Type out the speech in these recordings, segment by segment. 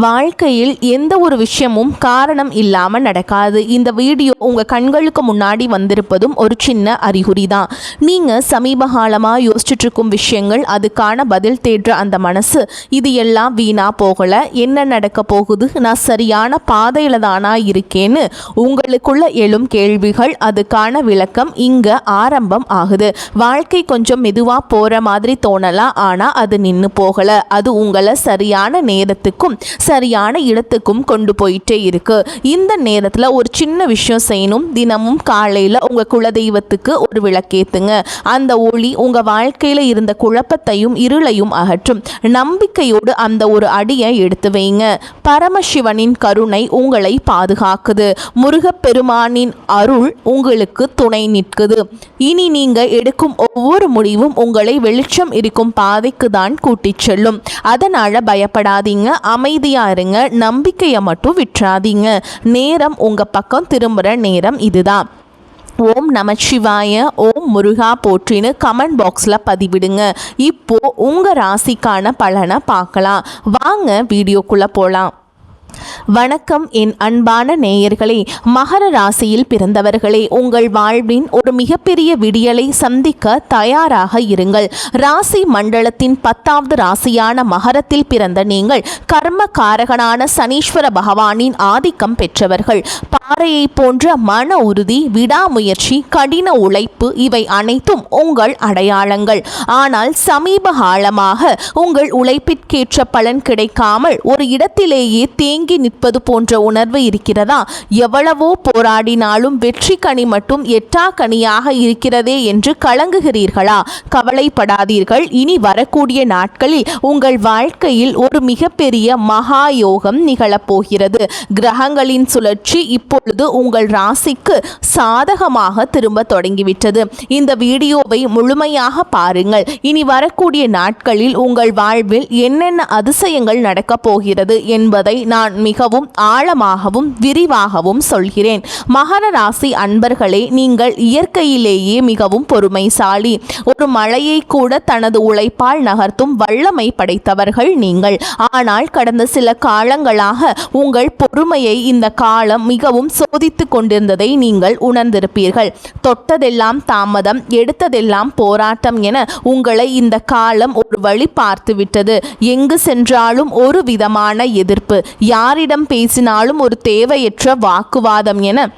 வாழ்க்கையில் எந்த ஒரு விஷயமும் காரணம் இல்லாமல் நடக்காது. இந்த வீடியோ உங்கள் கண்களுக்கு முன்னாடி வந்திருப்பதும் ஒரு சின்ன அறிகுறி தான். நீங்கள் சமீப காலமாக யோசிச்சுட்டு இருக்கும் விஷயங்கள், அதுக்கான பதில் தேடுற அந்த மனசு, இது எல்லாம் வீணாக போகலை, என்ன நடக்க போகுது, நான் சரியான பாதையில் தானா இருக்கேன்னு உங்களுக்குள்ள எழும் கேள்விகள், அதுக்கான விளக்கம் இங்கே ஆரம்பம் ஆகுது. வாழ்க்கை கொஞ்சம் மெதுவாக போகிற மாதிரி தோணலாம், ஆனால் அது நின்று போகலை. அது உங்களை சரியான நேரத்துக்கும் சரியான இடத்துக்கும் கொண்டு போயிட்டே இருக்கு. இந்த நேரத்தில் ஒரு சின்ன விஷயம் செய்யணும். தினமும் காலையில் உங்கள் குலதெய்வத்துக்கு ஒரு விளக்கேத்துங்க. அந்த ஒளி உங்கள் வாழ்க்கையில் இருந்த குழப்பத்தையும் இருளையும் அகற்றும். நம்பிக்கையோடு அந்த ஒரு அடியை எடுத்து வைங்க. பரமசிவனின் கருணை உங்களை பாதுகாக்குது. முருகப்பெருமானின் அருள் உங்களுக்கு துணை நிற்குது. இனி நீங்கள் எடுக்கும் ஒவ்வொரு முடிவும் உங்களை வெளிச்சம் இருக்கும் பாதைக்கு தான் கூட்டிச் செல்லும். அதனால் பயப்படாதீங்க, அமைதியாக இருங்க, நம்பிக்கையை மட்டும் விட்டுறாதீங்க. நேரம் உங்கள் பக்கம் திரும்புகிற நேரம் இதுதான். ஓம் நமச்சிவாய, ஓம் முருகா போற்றின்னு கமெண்ட் பாக்ஸில் பதிவிடுங்க. இப்போ உங்கள் ராசிக்கான பலனை பார்க்கலாம். வாங்க வீடியோக்குள்ளே போகலாம். வணக்கம் என் அன்பான நேயர்களே, மகர ராசியில் பிறந்தவர்களே, உங்கள் வாழ்வின் ஒரு மிகப்பெரிய விடியலை சந்திக்க தயாராக இருங்கள். ராசி மண்டலத்தின் 10வது ராசியான மகரத்தில் பிறந்த நீங்கள் கர்ம காரகனான சனீஸ்வர பகவானின் ஆதிக்கம் பெற்றவர்கள். பாறையை போன்ற மன உறுதி, விடாமுயற்சி, கடின உழைப்பு, இவை அனைத்தும் உங்கள் அடையாளங்கள். ஆனால் சமீப காலமாக உங்கள் உழைப்பிற்கேற்ற பலன் கிடைக்காமல் ஒரு இடத்திலேயே தேங்கி நிற்பது போன்ற உணர்வு இருக்கிறதா? எவ்வளவோ போராடினாலும் வெற்றி கனி மட்டும் எட்டா கனியாக இருக்கிறதே என்று கலங்குகிறீர்களா? கவலைப்படாதீர்கள். இனி வரக்கூடிய நாட்களில் உங்கள் வாழ்க்கையில் ஒரு மிகப்பெரிய மகா யோகம் நிகழப்போகிறது. கிரகங்களின் சுழற்சி இப்பொழுது உங்கள் ராசிக்கு சாதகமாக திரும்ப தொடங்கிவிட்டது. இந்த வீடியோவை முழுமையாக பாருங்கள். இனி வரக்கூடிய நாட்களில் உங்கள் வாழ்வில் என்னென்ன அதிசயங்கள் நடக்கப் போகிறது என்பதை நான் மிகவும் ஆழமாகவும் விரிவாகவும் சொல்கிறேன். மகர ராசி அன்பர்களே, நீங்கள் இயற்கையிலேயே மிகவும் பொறுமைசாலி. ஒரு மலையை கூட தனது உழைப்பால் நகர்த்தும் வல்லமை படைத்தவர்கள் நீங்கள். ஆனால் கடந்த சில காலங்களாக உங்கள் பொறுமையை இந்த காலம் மிகவும் சோதித்து கொண்டிருந்ததை நீங்கள் உணர்ந்திருப்பீர்கள். தொட்டதெல்லாம் தாமதம், எடுத்ததெல்லாம் போராட்டம் என உங்களை இந்த காலம் ஒரு வழி பார்த்துவிட்டது. எங்கு சென்றாலும் ஒரு விதமான எதிர்ப்பு, யாரிடம் பேசினாலும் ஒரு தேவையற்ற வாக்குவாதம் என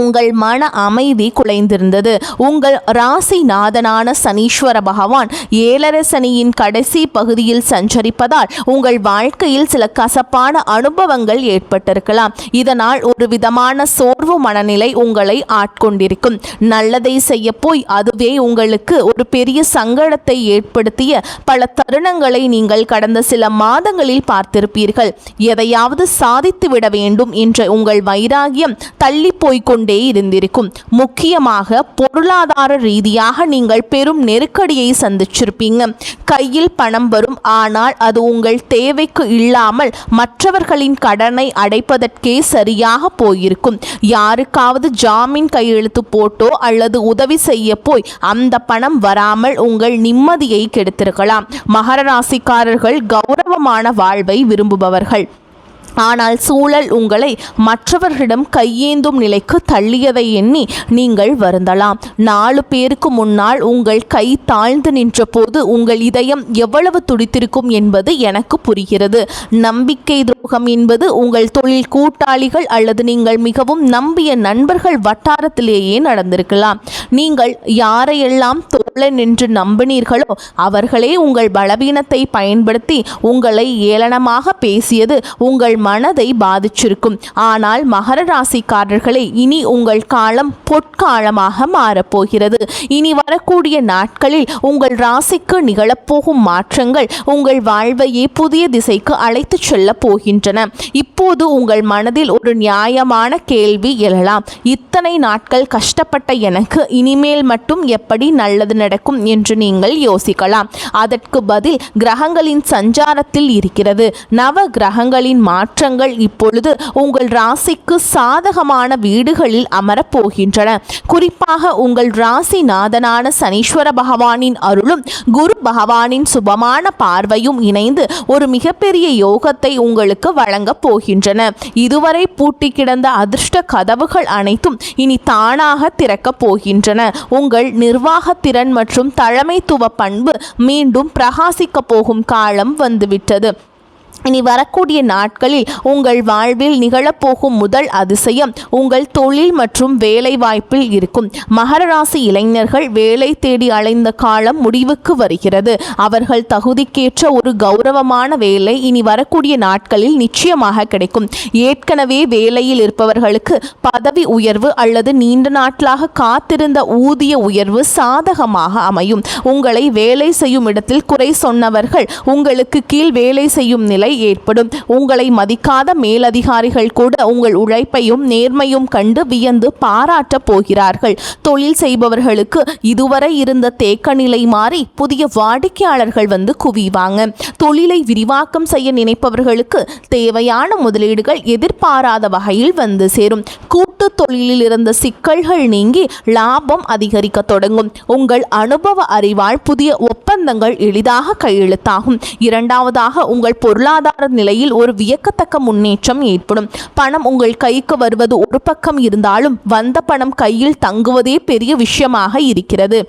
உங்கள் மன அமைதி குலைந்திருந்தது. உங்கள் ராசிநாதனான சனீஸ்வர பகவான் 7.5 சனியின் கடைசி பகுதியில் சஞ்சரிப்பதால் உங்கள் வாழ்க்கையில் சில கசப்பான அனுபவங்கள் ஏற்பட்டிருக்கலாம். இதனால் ஒரு விதமான சோர்வு மனநிலை உங்களை ஆட்கொண்டிருக்கும். நல்லதை செய்ய போய் அதுவே உங்களுக்கு ஒரு பெரிய சங்கடத்தை ஏற்படுத்திய பல தருணங்களை நீங்கள் கடந்த சில மாதங்களில் பார்த்திருப்பீர்கள். எதையாவது சாதித்துவிட வேண்டும் என்ற உங்கள் வைராகியம் தள்ளி போய்கொண்டு இருந்திருக்கும். முக்கியமாக பொருளாதார ரீதியாக நீங்கள் பெரும் நெருக்கடியை சந்திச்சிருப்பீங்க. கையில் பணம் வரும், ஆனால் அது உங்கள் தேவைக்கு இல்லாமல் மற்றவர்களின் கடனை அடைப்பதற்கே சரியாக போயிருக்கும். யாருக்காவது ஜாமீன் கையெழுத்து போட்டோ அல்லது உதவி செய்ய போய் அந்த பணம் வராமல் உங்கள் நிம்மதியை கெடுத்திருக்கலாம். மகர ராசிக்காரர்கள் கௌரவமான வாழ்வை விரும்புபவர்கள். ஆனால் சூழல் உங்களை மற்றவர்களிடம் கையேந்தும் நிலைக்கு தள்ளியதை எண்ணி நீங்கள் வருந்தலாம். 4 பேருக்கு முன்னால் உங்கள் கை தாழ்ந்து நின்ற போது உங்கள் இதயம் எவ்வளவு துடித்திருக்கும் என்பது எனக்கு புரிகிறது. நம்பிக்கை துரோகம் என்பது உங்கள் தொழில் கூட்டாளிகள் அல்லது நீங்கள் மிகவும் நம்பிய நண்பர்கள் வட்டாரத்திலேயே நடந்திருக்கலாம். நீங்கள் யாரையெல்லாம் தோழன் என்று நம்பினீர்களோ அவர்களே உங்கள் பலவீனத்தை பயன்படுத்தி உங்களை ஏளனமாக பேசியது உங்கள் மனதை பாதிச்சிருக்கும். ஆனால் மகர ராசிக்காரர்களே, இனி உங்கள் காலம் பொற்காலமாக மாறப்போகிறது. இனி வரக்கூடிய நாட்களில் உங்கள் ராசிக்கு நிகழப்போகும் மாற்றங்கள் உங்கள் வாழ்வையே புதிய திசைக்கு அழைத்து செல்ல போகின்றன. இப்போது உங்கள் மனதில் ஒரு நியாயமான கேள்வி எழலாம். இத்தனை நாட்கள் கஷ்டப்பட்ட எனக்கு இனிமேல் மட்டும் எப்படி நல்லது நடக்கும் என்று நீங்கள் யோசிக்கலாம். அதற்கு பதில் கிரகங்களின் சஞ்சாரத்தில் இருக்கிறது. நவ கிரகங்களின் மாற்றம் மாற்றங்கள் இப்பொழுது உங்கள் ராசிக்கு சாதகமான வீடுகளில் அமரப்போகின்றன. குறிப்பாக உங்கள் ராசிநாதனான சனீஸ்வர பகவானின் அருளும் குரு பகவானின் சுபமான பார்வையும் இணைந்து ஒரு மிகப்பெரிய யோகத்தை உங்களுக்கு வழங்கப் போகின்றன. இதுவரை பூட்டி கிடந்த அதிர்ஷ்ட கதவுகள் அனைத்தும் இனி தானாக திறக்கப் போகின்றன. உங்கள் நிர்வாக திறன் மற்றும் தலைமைத்துவ பண்பு மீண்டும் பிரகாசிக்க போகும் காலம் வந்துவிட்டது. இனி வரக்கூடிய நாட்களில் உங்கள் வாழ்வில் நிகழப்போகும் முதல் அதிசயம் உங்கள் தொழில் மற்றும் வேலை வாய்ப்பில் இருக்கும். மகர ராசி இளைஞர்கள் வேலை தேடி அலைந்த காலம் முடிவுக்கு வருகிறது. அவர்கள் தகுதிக்கேற்ற ஒரு கௌரவமான வேலை இனி வரக்கூடிய நாட்களில் நிச்சயமாக கிடைக்கும். ஏற்கனவே வேலையில் இருப்பவர்களுக்கு பதவி உயர்வு அல்லது நீண்ட நாட்களாக காத்திருந்த ஊதிய உயர்வு சாதகமாக அமையும். உங்களை வேலை செய்யும் இடத்தில் குறை சொன்னவர்கள் உங்களுக்கு கீழ் வேலை செய்யும் நிலை ஏற்படும். உங்களை மதிக்காத மேலதிகாரிகள் கூட உங்கள் உழைப்பையும் நேர்மையும் கண்டு வியந்து பாராட்ட போகிறார்கள். தொழில் செய்பவர்களுக்கு இதுவரை இருந்த தேக்க நிலை மாறி புதிய வாடிக்கையாளர்கள் வந்து குவிவாங்க. தொழிலை விரிவாக்கம் செய்ய நினைப்பவர்களுக்கு தேவையான முதலீடுகள் எதிர்பாராத வகையில் வந்து சேரும். கூட்டு தொழிலில் இருந்த சிக்கல்கள் நீங்கி லாபம் அதிகரிக்க தொடங்கும். உங்கள் அனுபவ அறிவால் புதிய ஒப்பந்தங்கள் எளிதாக கையெழுத்தாகும். இரண்டாவதாக உங்கள் பொருளாதார நிலையில் ஒரு வியக்கத்தக்க முன்னேற்றம் ஏற்படும். பணம் உங்கள் கைக்கு வருவது ஒரு பக்கம் இருந்தாலும் வந்த பணம் கையில் தங்குவதே பெரிய விஷயமாக இருக்கிறது.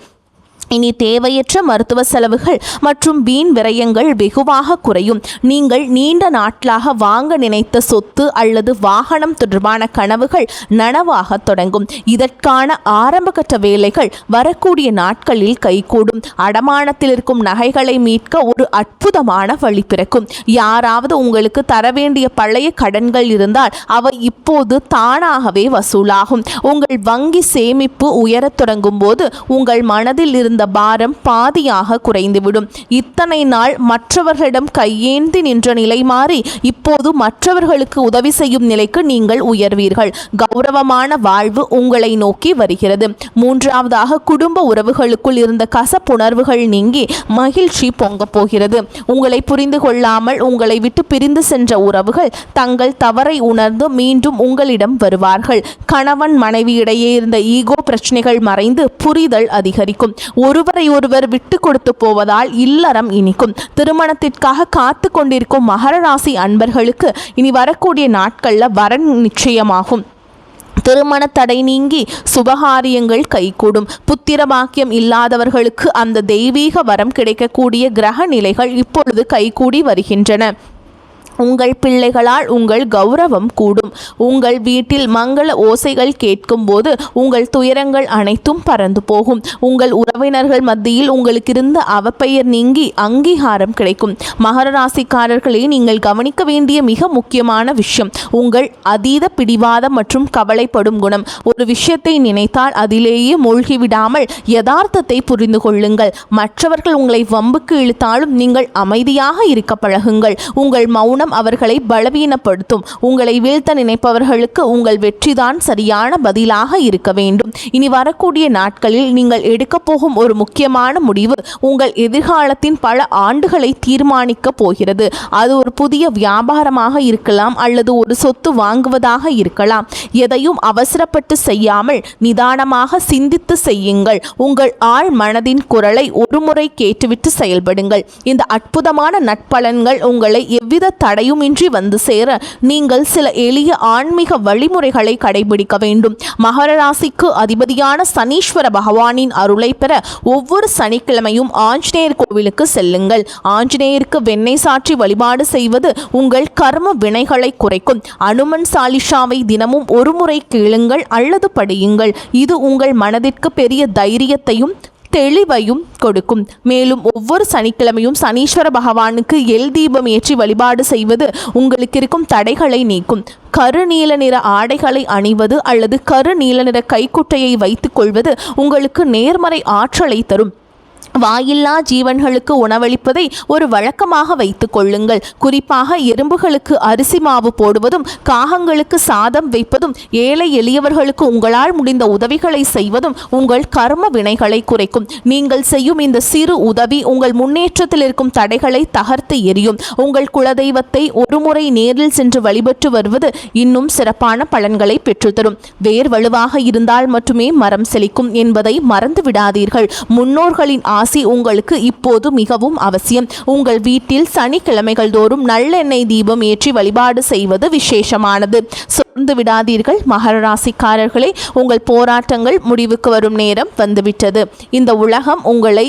இனி தேவையற்ற மருத்துவ செலவுகள் மற்றும் வீண் விரயங்கள் வெகுவாக குறையும். நீங்கள் நீண்ட நாட்களாக வாங்க நினைத்த சொத்து அல்லது வாகனம் தொடர்பான கனவுகள் நனவாக தொடங்கும். இதற்கான ஆரம்பகட்ட வேலைகள் வரக்கூடிய நாட்களில் கைகூடும். அடமானத்தில் இருக்கும் நகைகளை மீட்க ஒரு அற்புதமான வழி பிறக்கும். யாராவது உங்களுக்கு தர வேண்டிய பழைய கடன்கள் இருந்தால் அவை இப்போது தானாகவே வசூலாகும். உங்கள் வங்கி சேமிப்பு உயரத் தொடங்கும் போது உங்கள் மனதில் இருந்த பாரம் பாதியாக குறைந்துவிடும். இத்தனை நாள் மற்றவர்களிடம் கையேந்தி நின்ற நிலை மாறி இப்போது மற்றவர்களுக்கு உதவி செய்யும் நிலைக்கு நீங்கள் உயர்வீர்கள். கௌரவமான வாழ்வு உங்களை நோக்கி வருகிறது. மூன்றாவதாக குடும்ப உறவுகளுக்குள் இருந்த கசப்புணர்வுகள் நீங்கி மகிழ்ச்சி பொங்க போகிறது. உங்களை புரிந்து கொள்ளாமல் உங்களை விட்டு பிரிந்து சென்ற உறவுகள் தங்கள் தவறை உணர்ந்து மீண்டும் உங்களிடம் வருவார்கள். கணவன் மனைவி இடையே இருந்த ஈகோ பிரச்சனைகள் மறைந்து புரிதல் அதிகரிக்கும். ஒருவரை ஒருவர் விட்டு கொடுத்து போவதால் இல்லறம் இனிக்கும். திருமணத்திற்காக காத்து கொண்டிருக்கும் மகர ராசி அன்பர்களுக்கு இனி வரக்கூடிய நாட்கள்ல வரன் நிச்சயமாகும். திருமண தடை நீங்கி சுபகாரியங்கள் கைகூடும். புத்திர பாக்கியம் இல்லாதவர்களுக்கு அந்த தெய்வீக வரம் கிடைக்கக்கூடிய கிரக நிலைகள் இப்பொழுது கைகூடி வருகின்றன. உங்கள் பிள்ளைகளால் உங்கள் கௌரவம் கூடும். உங்கள் வீட்டில் மங்கள ஓசைகள் கேட்கும் போது உங்கள் துயரங்கள் அனைத்தும் பறந்து போகும். உங்கள் உறவினர்கள் மத்தியில் உங்களுக்கு இருந்த அவப்பெயர் நீங்கி அங்கீகாரம் கிடைக்கும். மகர ராசிக்காரர்களே, நீங்கள் கவனிக்க வேண்டிய மிக முக்கியமான விஷயம் உங்கள் அதீத பிடிவாதம் மற்றும் கவலைப்படும் குணம். ஒரு விஷயத்தை நினைத்தால் அதிலேயே மூழ்கிவிடாமல் யதார்த்தத்தை புரிந்து கொள்ளுங்கள். மற்றவர்கள் உங்களை வம்புக்கு இழுத்தாலும் நீங்கள் அமைதியாக இருக்க பழகுங்கள். உங்கள் மௌனம் அவர்களை பலவீனப்படுத்தும். உங்களை வீழ்த்த நினைப்பவர்களுக்கு உங்கள் வெற்றிதான் சரியான பதிலாக இருக்க வேண்டும். இனி வரக்கூடிய நாட்களில் நீங்கள் எடுக்கப் போகும் ஒரு முக்கியமான முடிவு உங்கள் எதிர்காலத்தின் பல ஆண்டுகளை தீர்மானிக்க போகிறது. அது ஒரு புதிய வியாபாரமாக இருக்கலாம் அல்லது ஒரு சொத்து வாங்குவதாக இருக்கலாம். எதையும் அவசரப்பட்டு செய்யாமல் நிதானமாக சிந்தித்து செய்யுங்கள். உங்கள் ஆழ் மனதின் குரலை ஒருமுறை கேட்டுவிட்டு செயல்படுங்கள். இந்த அற்புதமான நட்பலன்கள் உங்களை எவ்வித தடையுமின்றி வந்து சேர நீங்கள் சில எளிய ஆன்மீக வழிமுறைகளை கடைபிடிக்க வேண்டும். மகர ராசிக்கு அதிபதியான சனீஸ்வர பகவானின் அருளை பெற ஒவ்வொரு சனிக்கிழமையும் ஆஞ்சநேயர் கோவிலுக்கு செல்லுங்கள். ஆஞ்சநேயருக்கு வெண்ணெய் சாற்றி வழிபாடு செய்வது உங்கள் கர்ம வினைகளை குறைக்கும். அனுமன் சாலிஷாவை தினமும் ஒரு முறை கேளுங்கள் அல்லது படியுங்கள். இது உங்கள் மனதிற்கு பெரிய தைரியத்தையும் தெளிவையும் கொடுக்கும். மேலும் ஒவ்வொரு சனிக்கிழமையும் சனீஸ்வர பகவானுக்கு எல் தீபம் ஏற்றி வழிபாடு செய்வது உங்களுக்கு இருக்கும் தடைகளை நீக்கும். கருநீல நிற ஆடைகளை அணிவது அல்லது கருநீல நிற கைக்குட்டையை வைத்துக் கொள்வது உங்களுக்கு நேர்மறை ஆற்றலை தரும். வாயில்லா ஜீவன்களுக்கு உணவளிப்பதை ஒரு வழக்கமாக வைத்து கொள்ளுங்கள். குறிப்பாக எறும்புகளுக்கு அரிசி மாவு போடுவதும், காகங்களுக்கு சாதம் வைப்பதும், ஏழை எளியவர்களுக்கு உங்களால் முடிந்த உதவிகளை செய்வதும் உங்கள் கர்ம வினைகளை குறைக்கும். நீங்கள் செய்யும் இந்த சிறு உதவி உங்கள் முன்னேற்றத்தில் இருக்கும் தடைகளை தகர்த்து எறியும். உங்கள் குலதெய்வத்தை ஒருமுறை நேரில் சென்று வழிபட்டு வருவது இன்னும் சிறப்பான பலன்களை பெற்றுத்தரும். வேர் வலுவாக இருந்தால் மட்டுமே மரம் செழிக்கும் என்பதை மறந்து விடாதீர்கள். முன்னோர்களின் ஆசி உங்களுக்கு இப்போது மிகவும் அவசியம். உங்கள் வீட்டில் சனிக்கிழமைகள் தோறும் நல்லெண்ணெய் தீபம் ஏற்றி வழிபாடு செய்வது விசேஷமானது. சோர்ந்து விடாதீர்கள் மகர ராசிக்காரர்களே, உங்கள் போராட்டங்கள் முடிவுக்கு வரும் நேரம் வந்துவிட்டது. இந்த உலகம் உங்களை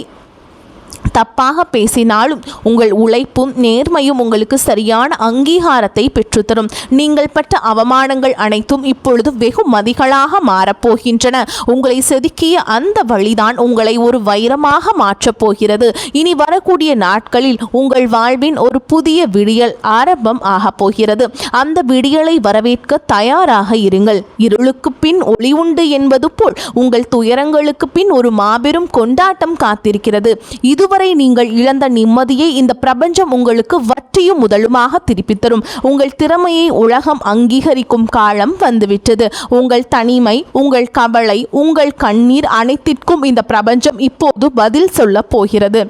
தப்பாக பேசினாலும் உங்கள் உழைப்பும் நேர்மையும் உங்களுக்கு சரியான அங்கீகாரத்தை பெற்றுத்தரும். நீங்கள் பட்ட அவமானங்கள் அனைத்தும் இப்பொழுது வெகுமதிகளாக மாறப்போகின்றன. உங்களை செதுக்கிய அந்த வழிதான் உங்களை ஒரு வைரமாக மாற்றப் போகிறது. இனி வரக்கூடிய நாட்களில் உங்கள் வாழ்வின் ஒரு புதிய விடியல் ஆரம்பம் ஆகப் போகிறது. அந்த விடியலை வரவேற்க தயாராக இருங்கள். இருளுக்கு பின் ஒளி உண்டு என்பது போல் உங்கள் துயரங்களுக்கு பின் ஒரு மாபெரும் கொண்டாட்டம் காத்திருக்கிறது. இதுவரை நீங்கள் இழந்த நிம்மதியை இந்த பிரபஞ்சம் உங்களுக்கு வட்டியும் முதலுமாக திருப்பி தரும். உங்கள் திறமையை உலகம் அங்கீகரிக்கும் காலம் வந்துவிட்டது. உங்கள் தனிமை, உங்கள் கவலை, உங்கள் கண்ணீர் அனைத்திற்கும் இந்த பிரபஞ்சம் இப்போது பதில் சொல்ல போகிறது.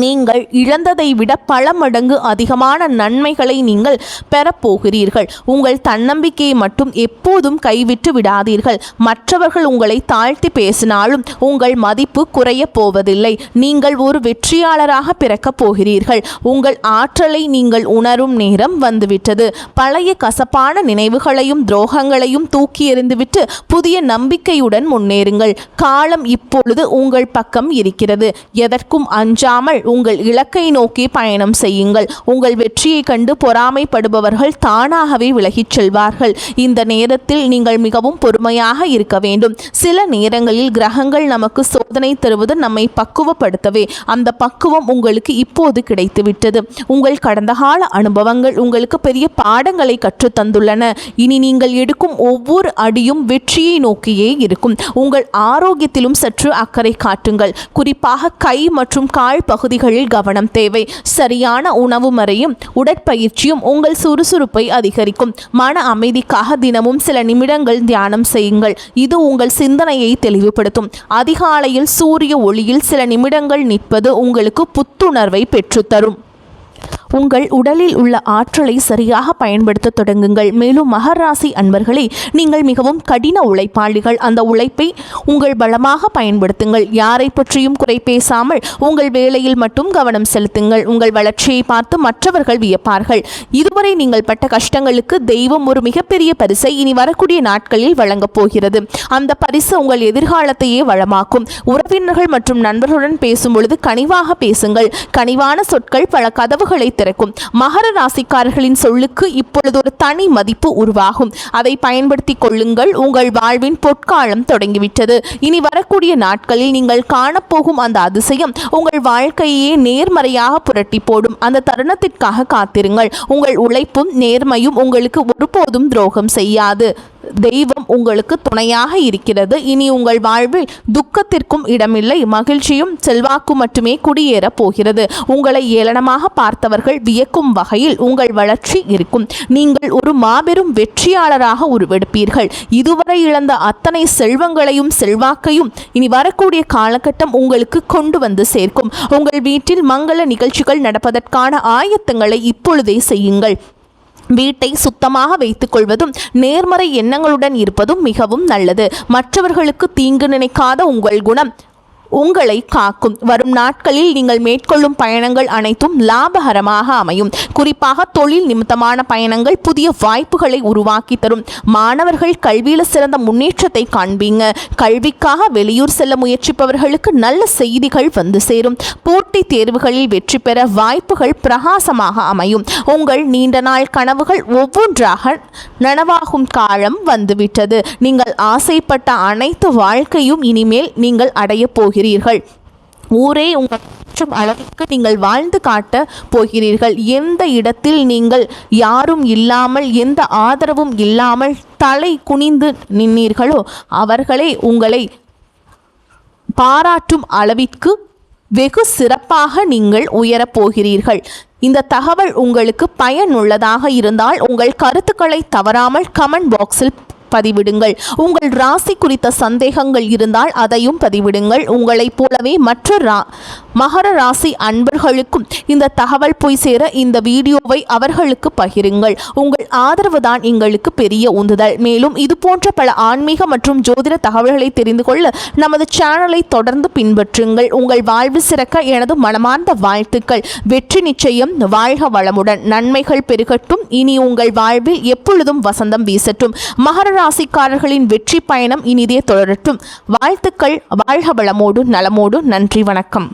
நீங்கள் இழந்ததை விட பல மடங்கு அதிகமான நன்மைகளை நீங்கள் பெறப்போகிறீர்கள். உங்கள் தன்னம்பிக்கையை மட்டும் எப்போதும் கைவிட்டு விடாதீர்கள். மற்றவர்கள் உங்களை தாழ்த்தி பேசினாலும் உங்கள் மதிப்பு குறைய போவதில்லை. நீங்கள் ஒரு வெற்றியாளராக பிறக்கப் போகிறீர்கள். உங்கள் ஆற்றலை நீங்கள் உணரும் நேரம் வந்துவிட்டது. பழைய கசப்பான நினைவுகளையும் துரோகங்களையும் தூக்கி எறிந்துவிட்டு புதிய நம்பிக்கையுடன் முன்னேறுங்கள். காலம் இப்பொழுது உங்கள் பக்கம் இருக்கிறது. எதற்கும் அஞ்சாமல் உங்கள் இலக்கை நோக்கி பயணம் செய்யுங்கள். உங்கள் வெற்றியை கண்டு பொறாமைப்படுபவர்கள் தானாகவே விலகிச் செல்வார்கள். இந்த நேரத்தில் நீங்கள் மிகவும் பொறுமையாக இருக்க வேண்டும். சில நேரங்களில் கிரகங்கள் நமக்கு சோதனை தருவது நம்மை பக்குவப்படுத்தவே. அந்த பக்குவம் உங்களுக்கு இப்போது கிடைத்துவிட்டது. உங்கள் கடந்த கால அனுபவங்கள் உங்களுக்கு பெரிய பாடங்களை கற்றுத்தந்துள்ளன. இனி நீங்கள் எடுக்கும் ஒவ்வொரு அடியும் வெற்றியை நோக்கியே இருக்கும். உங்கள் ஆரோக்கியத்திலும் சற்று அக்கறை காட்டுங்கள். குறிப்பாக கை மற்றும் கால் பகுதிகளில் கவனம் தேவை. சரியான உணவு முறையும் உடற்பயிற்சியும் உங்கள் சுறுசுறுப்பை அதிகரிக்கும். மன அமைதிக்காக தினமும் சில நிமிடங்கள் தியானம் செய்யுங்கள். இது உங்கள் சிந்தனையை தெளிவுபடுத்தும். அதிகாலையில் சூரிய ஒளியில் சில நிமிடங்கள் நிற்பது உங்களுக்கு புத்துணர்வை பெற்றுத்தரும். உங்கள் உடலில் உள்ள ஆற்றலை சரியாக பயன்படுத்த தொடங்குங்கள். மேலும் மகர ராசி அன்பர்களே, நீங்கள் மிகவும் கடின உழைப்பாளிகள். அந்த உழைப்பை உங்கள் பலமாக பயன்படுத்துங்கள். யாரை பற்றியும் குறை பேசாமல் உங்கள் வேலையில் மட்டும் கவனம் செலுத்துங்கள். உங்கள் வளர்ச்சியை பார்த்து மற்றவர்கள் வியப்பார்கள். இதுவரை நீங்கள் பட்ட கஷ்டங்களுக்கு தெய்வம் ஒரு மிகப்பெரிய பரிசை இனி வரக்கூடிய நாட்களில் வழங்கப் போகிறது. அந்த பரிசு உங்கள் எதிர்காலத்தையே வளமாக்கும். உறவினர்கள் மற்றும் நண்பர்களுடன் பேசும்பொழுது கனிவாக பேசுங்கள். கனிவான சொற்கள் பல கதவுகளை திறக்கும். மகர ராசிக்காரர்களின் சொல்லுக்கு இப்பொழுது ஒரு தனி மதிப்பு உருவாகும். அதை பயன்படுத்திக் கொள்ளுங்கள். உங்கள் வாழ்வின் பொற்காலம் தொடங்கிவிட்டது. இனி வரக்கூடிய நாட்களில் நீங்கள் காணப்போகும் அந்த அதிசயம் உங்கள் வாழ்க்கையே நேர்மறையாக புரட்டி போடும். அந்த தருணத்திற்காக காத்திருங்கள். உங்கள் உழைப்பும் நேர்மையும் உங்களுக்கு ஒருபோதும் துரோகம் செய்யாது. தெய்வம் உங்களுக்கு துணையாக இருக்கிறது. இனி உங்கள் வாழ்வில் துக்கத்திற்கும் இடமில்லை. மகிழ்ச்சியும் செல்வாக்கு மட்டுமே குடியேற போகிறது. உங்களை ஏளனமாக பார்த்தவர்கள் வியக்கும் வகையில் உங்கள் வளர்ச்சி இருக்கும். நீங்கள் ஒரு மாபெரும் வெற்றியாளராக உருவெடுப்பீர்கள். இதுவரை இழந்த அத்தனை செல்வங்களையும் செல்வாக்கையும் இனி வரக்கூடிய காலகட்டம் உங்களுக்கு கொண்டு வந்து சேர்க்கும். உங்கள் வீட்டில் மங்கள நிகழ்ச்சிகள் நடப்பதற்கான ஆயத்தங்களை இப்பொழுதே செய்யுங்கள். வீட்டை சுத்தமாக வைத்துக் கொள்வதும் நேர்மறை எண்ணங்களுடன் இருப்பதும் மிகவும் நல்லது. மற்றவர்களுக்கு தீங்கு நினைக்காத உங்கள் குணம் உங்களை காக்கும். வரும் நாட்களில் நீங்கள் மேற்கொள்ளும் பயணங்கள் அனைத்தும் லாபகரமாக அமையும். குறிப்பாக தொழில் நிமித்தமான பயணங்கள் புதிய வாய்ப்புகளை உருவாக்கி தரும். மாணவர்கள் கல்வியில் சிறந்த முன்னேற்றத்தை காண்பீங்க. கல்விக்காக வெளியூர் செல்ல முயற்சிப்பவர்களுக்கு நல்ல செய்திகள் வந்து சேரும். போட்டித் தேர்வுகளில் வெற்றி பெற வாய்ப்புகள் பிரகாசமாக அமையும். உங்கள் நீண்ட நாள் கனவுகள் ஒவ்வொன்றாக நனவாகும் காலம் வந்துவிட்டது. நீங்கள் ஆசைப்பட்ட அனைத்து வாழ்க்கையும் இனிமேல் நீங்கள் அடைய போகிறீர்கள். ஊரே உங்கள் அளவுக்கு நீங்கள் வாழ்ந்து காட்ட போகிறீர்கள். எந்த இடத்தில் நீங்கள் யாரும் இல்லாமல் எந்த ஆதரவும் இல்லாமல் தலை குனிந்து நின்றீர்களோ அவர்களே உங்களை பாராட்டும் அளவிற்கு வெகு சிறப்பாக நீங்கள் உயரப் போகிறீர்கள். இந்த தகவல் உங்களுக்கு பயனுள்ளதாக இருந்தால் உங்கள் கருத்துக்களை தவறாமல் கமெண்ட் பாக்ஸில் பதிவிடுங்கள். உங்கள் ராசி குறித்த சந்தேகங்கள் இருந்தால் அதையும் பதிவிடுங்கள். உங்களைப் போலவே மற்ற மகர ராசி அன்பர்களுக்கும் இந்த தகவல் போய் சேர இந்த வீடியோவை அவர்களுக்கு பகிருங்கள். உங்கள் ஆதரவு தான் எங்களுக்கு பெரிய உந்துதல். மேலும் இது போன்ற பல ஆன்மீக மற்றும் ஜோதிட தகவல்களை தெரிந்து கொள்ள நமது சேனலை தொடர்ந்து பின்பற்றுங்கள். உங்கள் வாழ்வு சிறக்க எனது மனமார்ந்த வாழ்த்துக்கள். வெற்றி நிச்சயம். வாழ்க வளமுடன். நன்மைகள் பெருகட்டும். இனி உங்கள் வாழ்வில் எப்பொழுதும் வசந்தம் வீசட்டும். மகர ராசிக்காரர்களின் வெற்றி பயணம் இனிதே தொடரட்டும். வாழ்த்துக்கள். வாழ்க வளமோடு நலமோடு. நன்றி. வணக்கம்.